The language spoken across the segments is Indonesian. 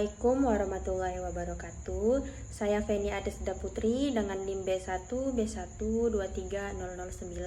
Assalamualaikum warahmatullahi wabarakatuh. Saya Feni Adesda Putri dengan NIM B1 B1230009,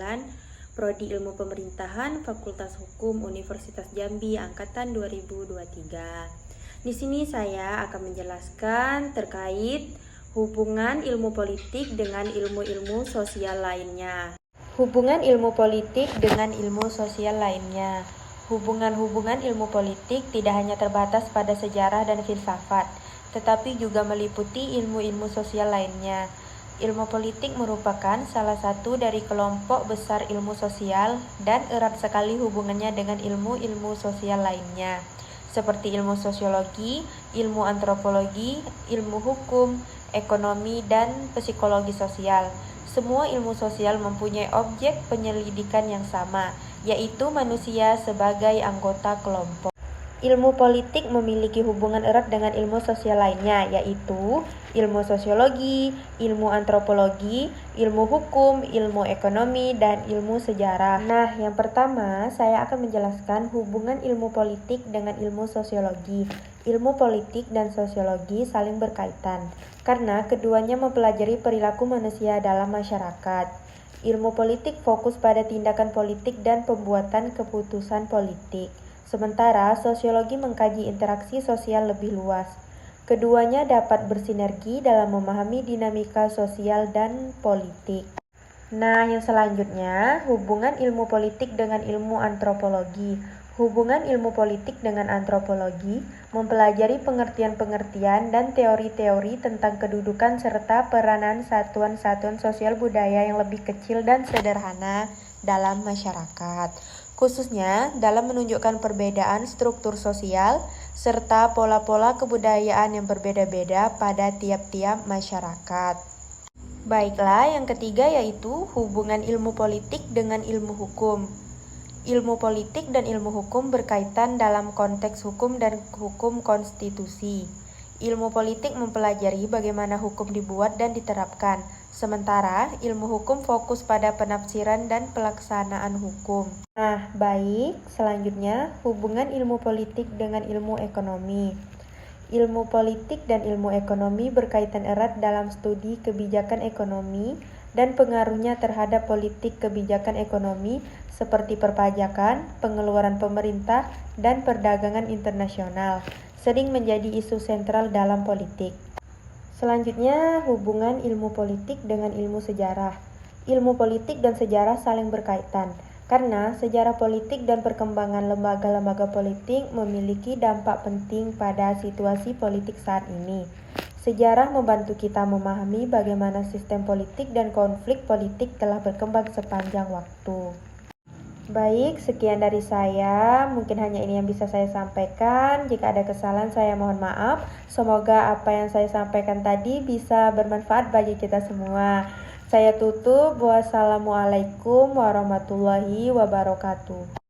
Prodi Ilmu Pemerintahan, Fakultas Hukum Universitas Jambi angkatan 2023. Di sini saya akan menjelaskan terkait hubungan ilmu politik dengan ilmu-ilmu sosial lainnya. Hubungan ilmu politik dengan ilmu sosial lainnya. Hubungan-hubungan ilmu politik tidak hanya terbatas pada sejarah dan filsafat, tetapi juga meliputi ilmu-ilmu sosial lainnya. Ilmu politik merupakan salah satu dari kelompok besar ilmu sosial dan erat sekali hubungannya dengan ilmu-ilmu sosial lainnya, seperti ilmu sosiologi, ilmu antropologi, ilmu hukum, ekonomi, dan psikologi sosial. Semua ilmu sosial mempunyai objek penyelidikan yang sama, yaitu manusia sebagai anggota kelompok. Ilmu politik memiliki hubungan erat dengan ilmu sosial lainnya, yaitu ilmu sosiologi, ilmu antropologi, ilmu hukum, ilmu ekonomi, dan ilmu sejarah. Nah, yang pertama saya akan menjelaskan hubungan ilmu politik dengan ilmu sosiologi. Ilmu politik dan sosiologi saling berkaitan, karena keduanya mempelajari perilaku manusia dalam masyarakat. Ilmu politik fokus pada tindakan politik dan pembuatan keputusan politik, sementara sosiologi mengkaji interaksi sosial lebih luas. Keduanya dapat bersinergi dalam memahami dinamika sosial dan politik. Nah, yang selanjutnya, hubungan ilmu politik dengan ilmu antropologi. Hubungan ilmu politik dengan antropologi mempelajari pengertian-pengertian dan teori-teori tentang kedudukan serta peranan satuan-satuan sosial budaya yang lebih kecil dan sederhana dalam masyarakat, khususnya dalam menunjukkan perbedaan struktur sosial serta pola-pola kebudayaan yang berbeda-beda pada tiap-tiap masyarakat. Baiklah, yang ketiga yaitu hubungan ilmu politik dengan ilmu hukum. Ilmu politik dan ilmu hukum berkaitan dalam konteks hukum dan hukum konstitusi. Ilmu politik mempelajari bagaimana hukum dibuat dan diterapkan, sementara ilmu hukum fokus pada penafsiran dan pelaksanaan hukum. Nah, baik, selanjutnya hubungan ilmu politik dengan ilmu ekonomi. Ilmu politik dan ilmu ekonomi berkaitan erat dalam studi kebijakan ekonomi dan pengaruhnya terhadap politik kebijakan ekonomi seperti perpajakan, pengeluaran pemerintah, dan perdagangan internasional, sering menjadi isu sentral dalam politik. Selanjutnya, hubungan ilmu politik dengan ilmu sejarah. Ilmu politik dan sejarah saling berkaitan, karena sejarah politik dan perkembangan lembaga-lembaga politik memiliki dampak penting pada situasi politik saat ini. Sejarah membantu kita memahami bagaimana sistem politik dan konflik politik telah berkembang sepanjang waktu. Baik, sekian dari saya. Mungkin hanya ini yang bisa saya sampaikan. Jika ada kesalahan, saya mohon maaf. Semoga apa yang saya sampaikan tadi bisa bermanfaat bagi kita semua. Saya tutup. Wassalamualaikum warahmatullahi wabarakatuh.